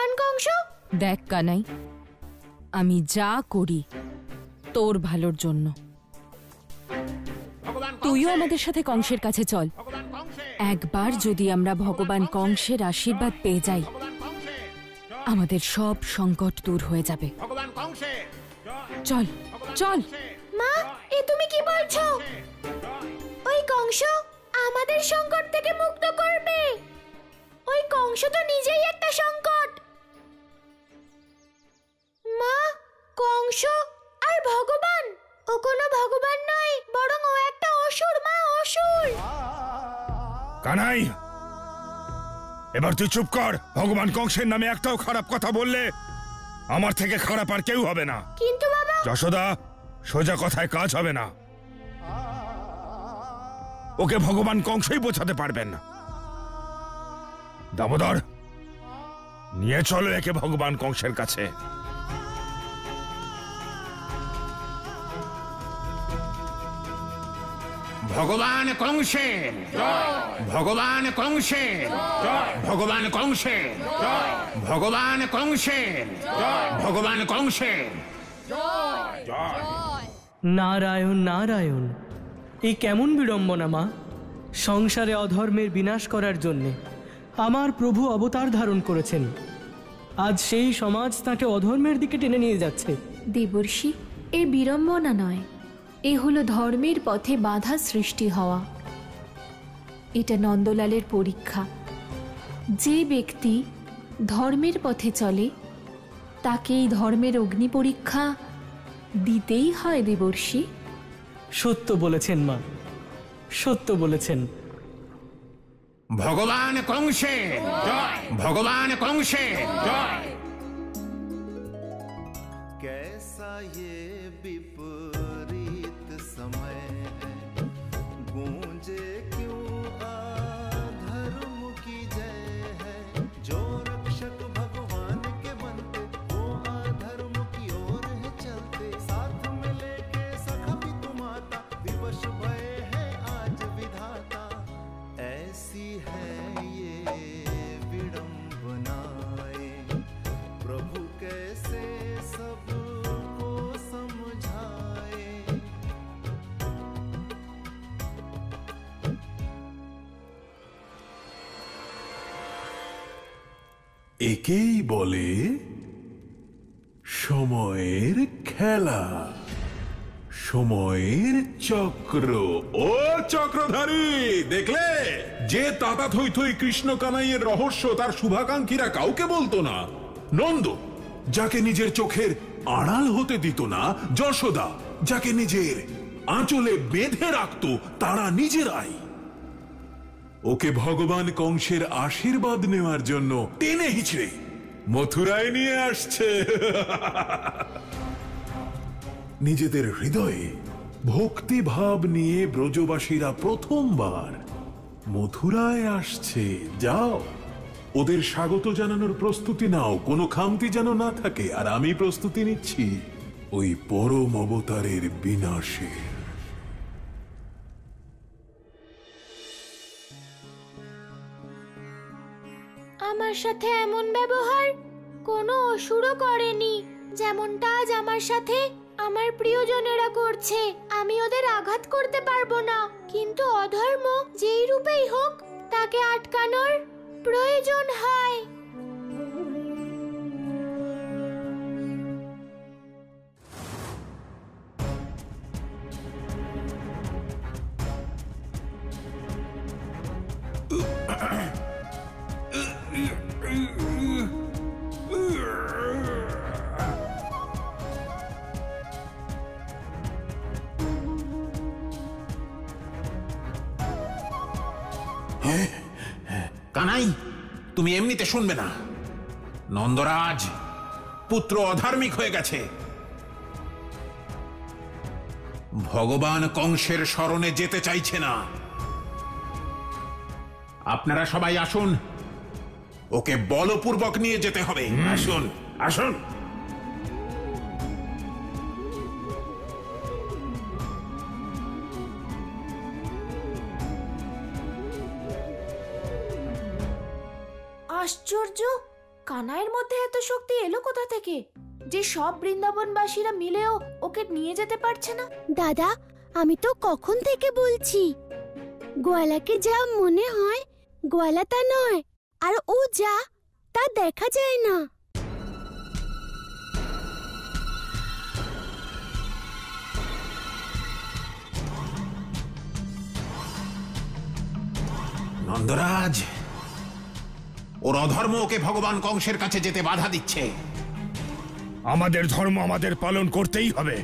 ভগবান কংস? দেখ কানাই, আমি যা করি তোর ভালোর জন্য। তুইও আমাদের সাথে কংসের কাছে চল। একবার যদি আমরা ভগবান কংসের আশীর্বাদ পেয়ে যাই, আমাদের সব সংকট দূর হয়ে যাবে। চল চল। মা, এ তুমি কি বলছো? ওই কংস আমাদের সংকট থেকে মুক্ত করবে? ওই কংস তো নিজেই একটা সংকট। মা, কংস আর ভগবান? ও কোনো ভগবান নয়, বরং ও একটা অসুর। মা, অসুর। কানাই, এবার তুই চুপ কর। ভগবান কংসের নামে একটাও খারাপ কথা বললে আমার থেকে খারাপ আর কেউ হবে না। কিন্তু বাবা। যশোদা, সোজা কথায় কাজ হবে না। ওকে ভগবান কংসই বোঝাতে পারবেন না। দামোদর, নিয়ে চলো একে ভগবান কংসের কাছে। ভগবান কংসের ভগবান কংসের ভগবান কংসের ভগবান কংসের ভগবান কংসের। নারায়ণ নারায়ণ, এই কেমন বিড়ম্বনা মা! সংসারে অধর্মের বিনাশ করার জন্যে আমার প্রভু অবতার ধারণ করেছেন। আজ সেই সমাজ তাকে অধর্মের দিকে টেনে নিয়ে যাচ্ছে। দেবর্ষি, এ বিড়ম্বনা নয়, এ হলো ধর্মের পথে বাধা সৃষ্টি হওয়া। এটা নন্দলালের পরীক্ষা। যে ব্যক্তি ধর্মের পথে চলে তাকে এই ধর্মের অগ্নি পরীক্ষা দিতেই হয় দেবর্ষি। সত্য বলেছেন মা, সত্য বলেছেন। ভগবান কংসের ভগবান কংসের। कैसा ये विपरीत समय है, गूंजे क्यों अधर्म की जय है। जो रक्षक भगवान के बनते वो अधर्म की ओर है चलते। साथ में लेके सखा भी तुम्हाता, विवश भय है आज विधाता। ऐसी है ये विडंबनाएं, प्रभु कैसे सबको समझाए। একেই বলে সময়ের খেলা, সময়ের চক্র। ও চক্রধারী, দেখলে যে তাতা থই থই কৃষ্ণ কানাইয়ের রহস্য তার শুভাকাঙ্ক্ষীরা কাউকে বলতো না। নন্দ, যাকে নিজের চোখের আড়াল হতে দিত না। যশোদা, যাকে নিজের আঁচলে বেঁধে রাখতো তারা নিজেরাই। ওকে ভগবান কংসের আশীর্বাদ নেওয়ার জন্য টেনে হিচড়ে মথুরায় নিয়ে আসছে। নিজেদের হৃদয়ে ভক্তিভাব নিয়ে ব্রজবাসীরা প্রথমবার মথুরায় আসছে। যাও, ওদের স্বাগত জানানোর প্রস্তুতি নাও, কোনো খামতি যেন না থাকে। আর আমি প্রস্তুতি নিচ্ছি ওই পরম অবতারের বিনাশের। আমার সাথে এমন ব্যবহার কোনো অসুরও করেনি, যেমনটা আজ আমার সাথে আমার প্রিয়জনেরা করছে। আমি ওদের আঘাত করতে পারবো না, কিন্তু অধর্ম যেই রূপেই হোক তাকে আটকানোর প্রয়োজন হয়। কানাই, তুমি এমনিতে শুনবে না। নন্দরাজ পুত্র অধার্মিক হয়ে গেছে। ভগবান কংসের শরণে যেতে চাইছে না। আপনারা সবাই আসুন, ওকে বলপূর্বক নিয়ে যেতে হবে। আসুন আসুন। আশ্চর্য, কানাইয়ের মধ্যে এত শক্তি এলো কোথা থেকে যে সব বৃন্দাবনবাসীরা মিলেও ওকে নিয়ে যেতে পারছে না? দাদা, আমি তো কখন থেকে বলছি, গোয়ালাকে যা মনে হয় গোয়ালা তা নয়, আর ও যা তা দেখা যায় না। নন্দরাজ, ওর অধর্ম ওকে ভগবান কংসের কাছে যেতে বাধা দিচ্ছে। আমাদের ধর্ম আমাদের পালন করতেই হবে।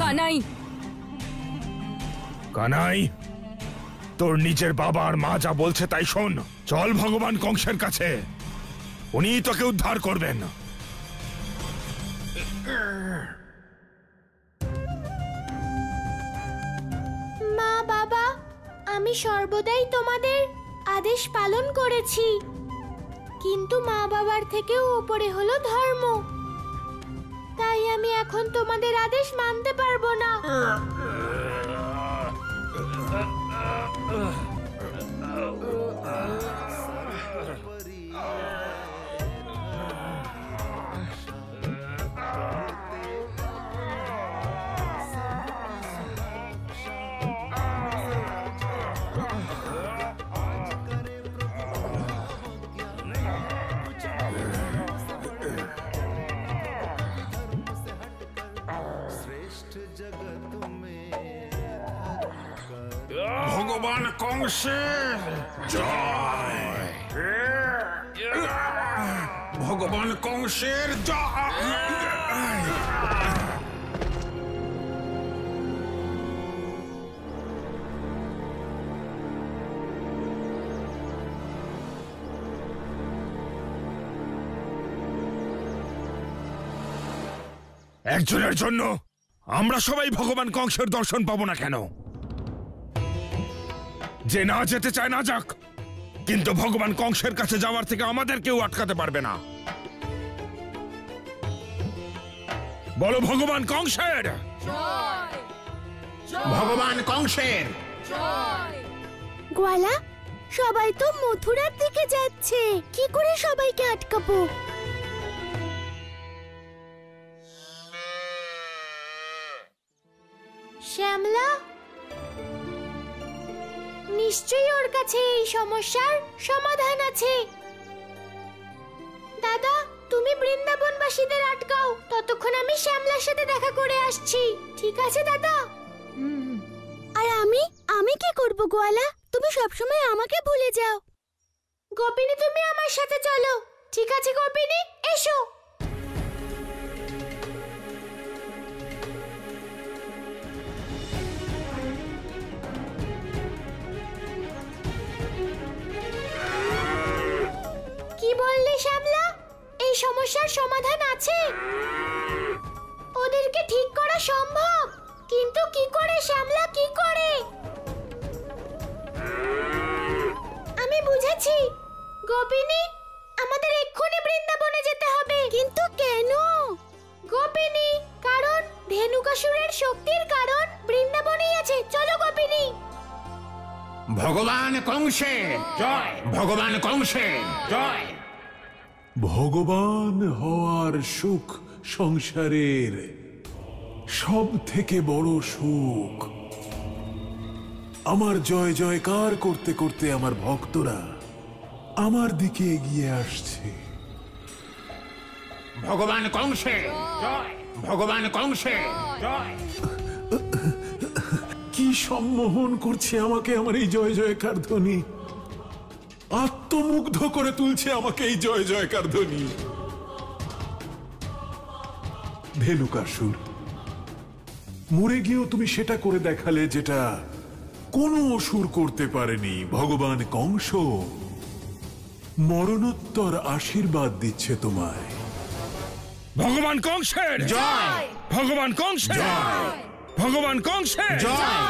কানাই, কানাই, তোর নিজের বাবা আর মা যা বলছে তাই শোন। চল ভগবান কংসের কাছে, উনিই তোকে উদ্ধার করবেন। মা বাবা, আমি সর্বদাই তোমাদের আদেশ পালন করেছি, কিন্তু মা বাবার থেকেও উপরে হলো ধর্ম, তাই আমি এখন তোমাদের আদেশ মানতে পারবো না। ভগবান কংসের জয়, ভগবান কংসের জয়। একজনের জন্য আমরা সবাই ভগবান কংসের দর্শন পাবো না কেন? যে না যেতে চায় না যাক, কিন্তু ভগবান কংসের কাছে যাওয়ার থেকে আমাদের কেউ আটকাতে পারবে না। বলো ভগবান কংসের, ভগবান কংসের। গোয়ালা, সবাই তো মথুরার দিকে যাচ্ছে, কি করে সবাইকে আটকাবো? শ্যামলা, নিশ্চয়ই ওর কাছে এই সমস্যার সমাধান আছে। দাদা, তুমি বৃন্দাবনবাসীদের আটকাও, ততক্ষণ আমি শ্যামলার সাথে দেখা করে আসছি। ঠিক আছে দাদা? আর আমি কি করব গোয়ালা? তুমি সবসময় আমাকে ভুলে যাও। গোপিনী, তুমি আমার সাথে চলো। ঠিক আছে গোপিনী, এসো। কি বললে শ্যামলা? এই সমস্যার সমাধান আছে? ওদেরকে ঠিক করা সম্ভব, কিন্তু কি করে শ্যামলা, কি করে? আমি বুঝেছি গোপিনী, আমাদের এক্ষুনি বৃন্দাবনে যেতে হবে। কিন্তু কেন গোপিনী? কারণ ধেনুকাসুরের শক্তির কারণ বৃন্দাবনেই আছে। চলো গোপিনী। ভগবান কংসের জয়, ভগবান কংসের জয়। ভগবান হওয়ার সুখ সংসারের সব থেকে বড় সুখ। আমার জয় জয়কার করতে করতে আমার ভক্তরা আমার দিকে এগিয়ে আসছে। ভগবান কংসের জয়, ভগবান কংসের জয়। কি সম্মোহন করছে আমাকে আমার এই জয় জয়কার ধ্বনি, আত্মমুগ্ধ করে তুলছে আমাকে এই জয় জয়কার ধ্বনি। ধেনুকাসুর, মরে গিয়েও তুমি সেটা করে দেখালে যেটা কোনো অসুর করতে পারেনি। ভগবান কংস মরণোত্তর আশীর্বাদ দিচ্ছে তোমায়। ভগবান কংসের জয়, ভগবান কংসের জয়, ভগবান কংসের জয়,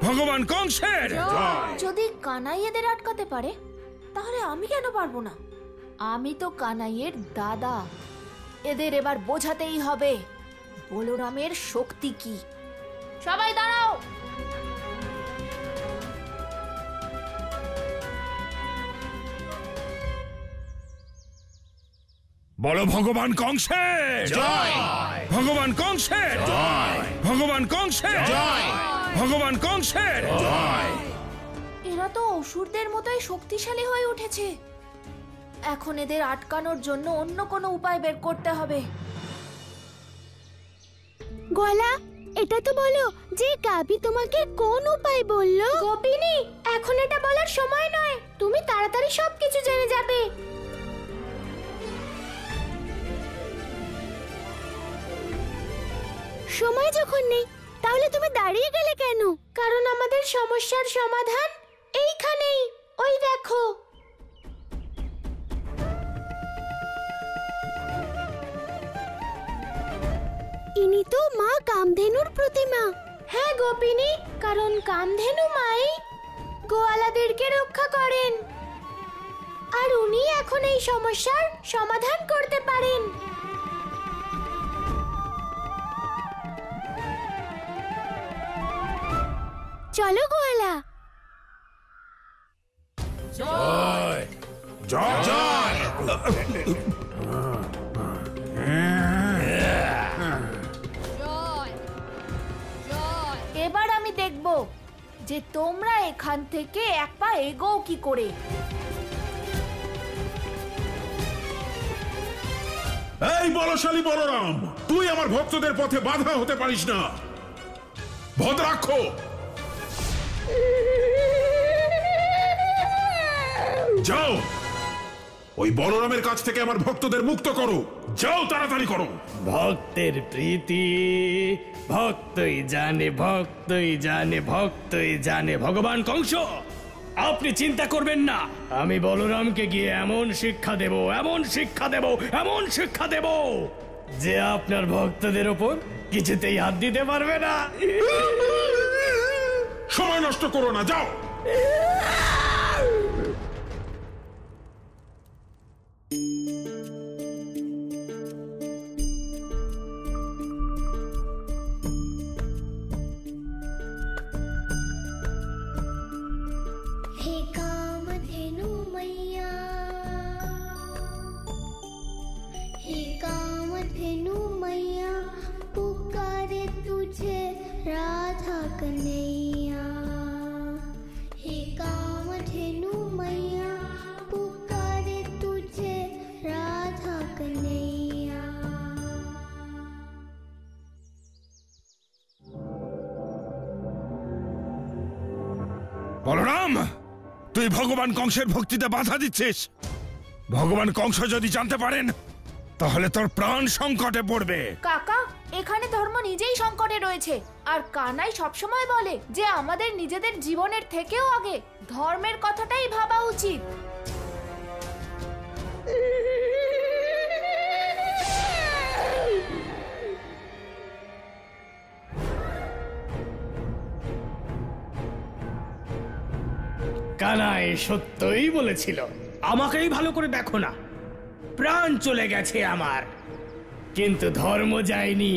ভগবান কংসের জয়। যদি কানাই এদের আটকাতে পারে, তাহলে আমি কেন পারবো না? আমি তো কানাইয়ের দাদা। এদের এবার বোঝাতেই হবে বলরামের শক্তি কি। সবাই দাঁড়াও। বলো ভগবান কংসের জয় ভগবান কংসের জয় ভগবান কংসের জয় ভগবান কংসের জয়। এরা তো অসুরদের মতোই শক্তিশালী হয়ে উঠেছে। এখন এদের আটকানোর জন্য অন্য কোনো উপায় বের করতে হবে। গলা, এটা তো বলো যে গাবি তোমাকে কোন উপায় বললো? গোপিনী, এখন এটা বলার সময় নয়। তুমি তাড়াতাড়ি সবকিছু জেনে যাবে। সময় যখন নেই তাহলে তুমি দাঁড়িয়ে গেলে কেন? কারণ আমাদের সমস্যার সমাধান এইখানেই। ওই দেখো। ইনি তো মা কামধেনুর প্রতিমা। হ্যাঁ গোপিনী, কারণ কামধেনু মাই গোয়ালাদেরকে রক্ষা করেন, আর উনি এখন এই সমস্যার সমাধান করতে পারেন। চলো গোয়ালা। জয় জয়। এবার আমি দেখব যে তোমরা এখান থেকে এক পা এগোও কি করে। এই বলশালী বলরাম, তুই আমার ভক্তদের পথে বাধা হতে পারিস না। ভদ্রাক্ষ, যাও ওই বলরামের কাছ থেকে আমার ভক্তদের মুক্ত করো। যাও, তাড়াতাড়ি করো। ভক্তের প্রীতি ভক্তই জানে, ভক্তই জানে, ভক্তই জানে। ভগবান কংস, আপনি চিন্তা করবেন না। আমি বলরামকে গিয়ে এমন শিক্ষা দেব, এমন শিক্ষা দেব, এমন শিক্ষা দেব যে আপনার ভক্তদের ওপর কিছুতেই হাত দিতে পারবে না। সময় নষ্ট করো না, যাও। हे कामधेनु मैया, हे कामधेनु मैया, पुकारे तुझे राधा कन्हैया। हे कामधेनु मैया, पुकारे तुझे राधा कन्हैया। বলরাম, তুই ভগবান কংসের ভক্তিতে বাধা দিচ্ছিস। ভগবান কংস যদি জানতে পারেন তাহলে তোর প্রাণ সংকটে পড়বে। কাকা, এখানে ধর্ম নিজেই সংকটে রয়েছে, আর কানাই সবসময় বলে যে আমাদের নিজেদের জীবনের থেকেও আগে ধর্মের কথাটাই ভাবা উচিত। কানাই সত্যই বলেছিল। আমাকেই ভালো করে দেখো না, প্রাণ চলে গেছে আমার, কিন্তু ধর্ম যায়নি।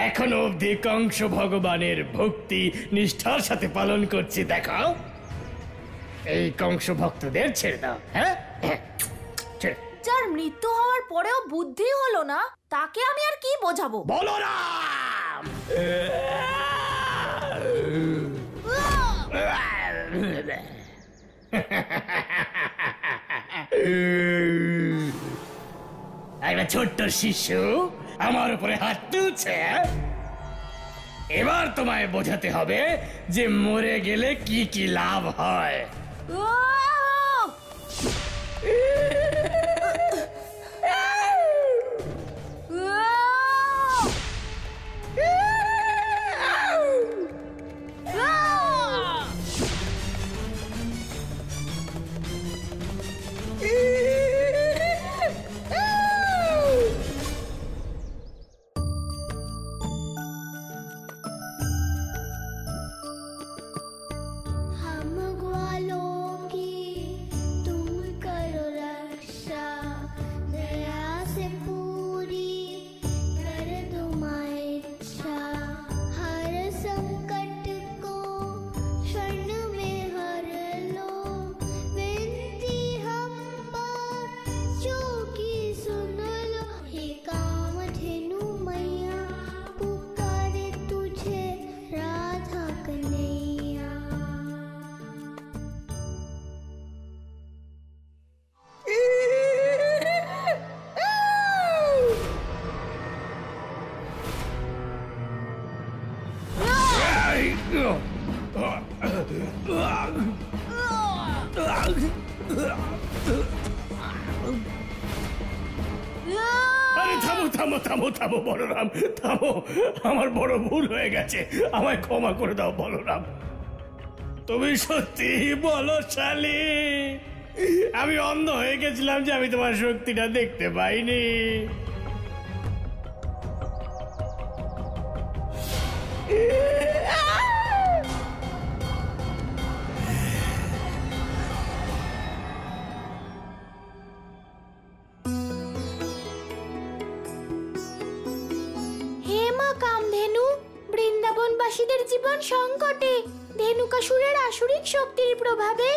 এখনো অবধি কংস ভগবানের ভক্তি নিষ্ঠার সাথে পালন করছি। দেখো, এই কংস ভক্তদের ছেড়ে দাও। হ্যাঁ, ছেড়ে। যার মৃত্যু হওয়ার পরেও বুদ্ধি হলো না, তাকে আমি আর কি বোঝাবো? বলরাম, একটা ছোট্ট শিশু আমার উপরে হাত তুলছে। এবার তোমায় বোঝাতে হবে যে মরে গেলে কি কি লাভ হয়। हम ग्वालों की থামো থামো থামো থামো বলরাম, থামো। আমার বড় ভুল হয়ে গেছে, আমায় ক্ষমা করে দাও বলরাম। তুমি সত্যি বলশালী। আমি অন্ধ হয়ে গেছিলাম যে আমি তোমার শক্তিটা দেখতে পাইনি। হে মা কামধেনু, বৃন্দাবনবাসীদের জীবন সংকটে। ধেনুকাসুরের আসুরিক শক্তির প্রভাবে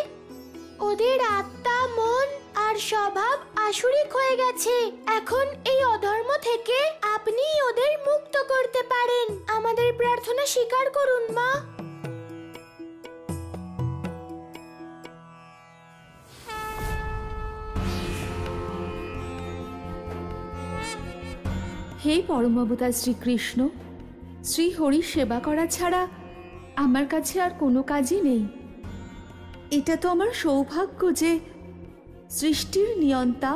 ওদের আত্মা, মন আর স্বভাব আসুরিক হয়ে গেছে। এখন এই অধর্ম থেকে আপনি ওদের মুক্ত করতে পারেন। আমাদের প্রার্থনা স্বীকার করুন মা। হে পরমাবতার শ্রীকৃষ্ণ, শ্রী হরির সেবা করা ছাড়া আমার কাছে আর কোনো কাজই নেই। এটা তো আমার সৌভাগ্য যে সৃষ্টির নিয়ন্তা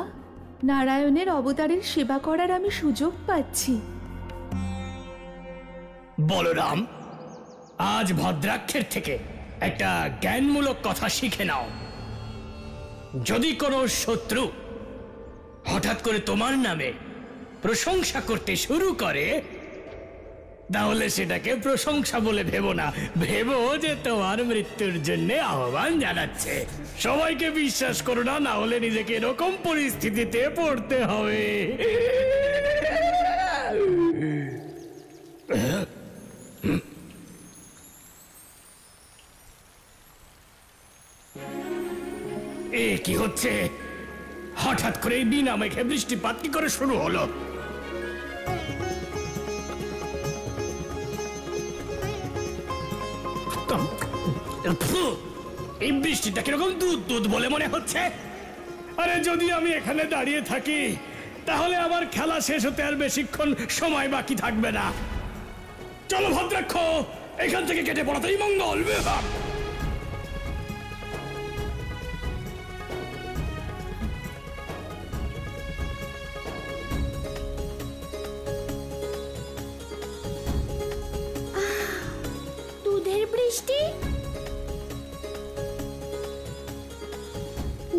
নারায়ণের অবতারের সেবা করার আমি সুযোগ পাচ্ছি। বলরাম, আজ ভদ্রাক্ষের থেকে একটা জ্ঞানমূলক কথা শিখে নাও। যদি কোনো শত্রু হঠাৎ করে তোমার নামে প্রশংসা করতে শুরু করে, তাহলে সেটাকে প্রশংসা বলে ভেবো না, ভেবো যে তোমার মৃত্যুর জন্য আহ্বান জানাচ্ছে। সবাইকে বিশ্বাস করো না, না হলে নিজেকে এরকম পরিস্থিতিতে পড়তে হবে। এ কি হচ্ছে? হঠাৎ করে বিনা মেঘে বৃষ্টিপাত কি করে শুরু হলো? এই বৃষ্টিটা কিরকম দুধ দুধ বলে মনে হচ্ছে। আরে যদি আমি এখানে দাঁড়িয়ে থাকি তাহলে আমার খেলা শেষ হতে আর বেশিক্ষণ সময় বাকি থাকবে না। চলো ভদ্রাক্ষ, এখান থেকে কেটে পড়াতেই মঙ্গল। দুধের বৃষ্টি।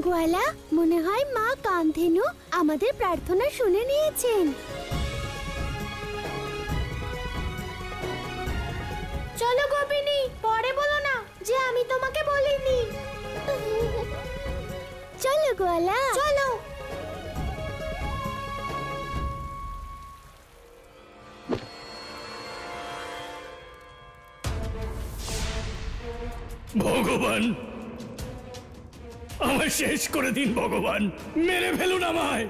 গোয়ালা, মনে হয় মা কামধেনু আমাদের প্রার্থনা শুনে নিয়েছেন। চলো গোপিনী, পরে বলো না যে আমি তোমাকে বলিনি। চলো গোয়ালা, চলো। ভগবান, আমায় শেষ করে দিন ভগবান, মেরে ফেলুন আমায়।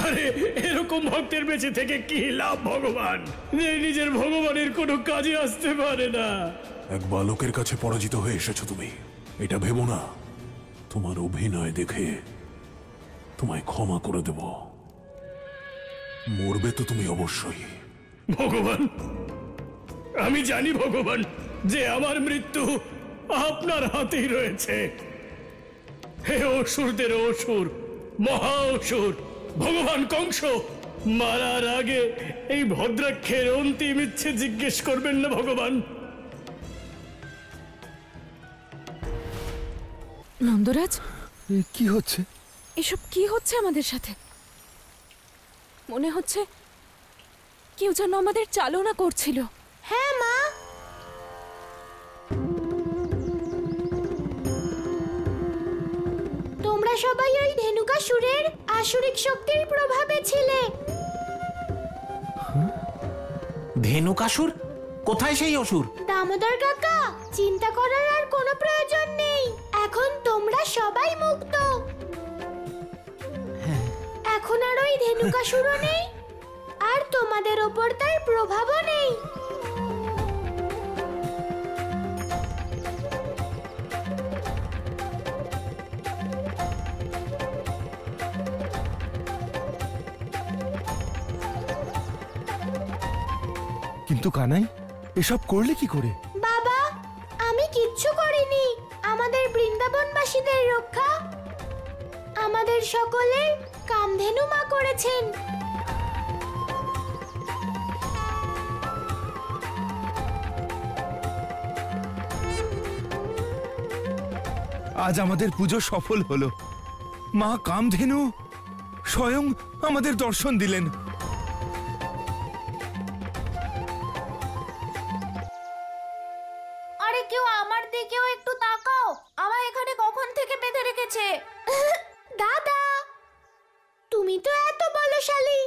আরে এরকম ভক্তের বেঁচে থেকে কি লাভ ভগবান, যে নিজের ভগবানের কোনো কাজে আসতে পারে না। এক বালকের কাছে পরাজিত হয়ে এসেছো তুমি, এটা ভেবো না। তোমার অভিনয় দেখে তোমায় ক্ষমা করে দেব। মরবে তো তুমি অবশ্যই। ভগবান, আমি জানি ভগবান যে আমার মৃত্যু আপনার হাতেই রয়েছে। হে অসুরদের অসুর, মহা অসুর ভগবান কংস, মারার আগে এই ভদ্রাক্ষের অন্তিম ইচ্ছে জিজ্ঞেস করবেন না ভগবান। নন্দরাজ, কি হচ্ছে? এসব কি হচ্ছে আমাদের সাথে? মনে হচ্ছে কেউ যেন আমাদের চালনা করছিল। হ্যাঁ মা, তোমরা সবাই ওই ধেনুকাসুরের আসুরিক শক্তির প্রভাবে ছিলে। ধেনুকাসুর? কোথায় সেই অসুর? দামোদর কাকা, চিন্তা করার আর কোনো প্রয়োজন নেই। এখন তোমরা সবাই মুক্ত। এখন আর ওই ধেনুকাসুরও নেই, আর তোমাদের ওপর তার প্রভাবও নেই। কিন্তু কানাই, এসব করলে কি করে? বাবা, আমি কিচ্ছু করিনি। আমাদের বৃন্দাবনবাসীদের রক্ষা আমাদের সকলের কামধেনু মা করেছেন। আজ আমাদের পুজো সফল হলো। মা কামধেনু স্বয়ং আমাদের দর্শন দিলেন। আরে কেউ আমার দিকেও একটু তাকাও, আমার এখানে কখন থেকে বেঁধে রেখেছে। দাদা, তুমি তো এত বলশালী,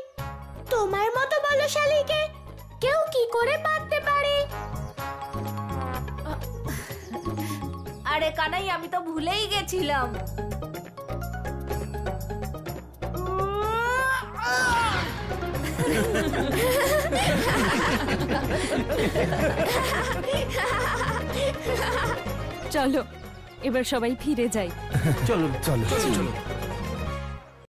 তোমার মতো বলশালীকে কেউ কি করে বাঁধতে পারে? আরে কানাই, আমি তো ভুলেই গেছিলাম। চলো এবার সবাই ফিরে যাই। চলো চলো চলো।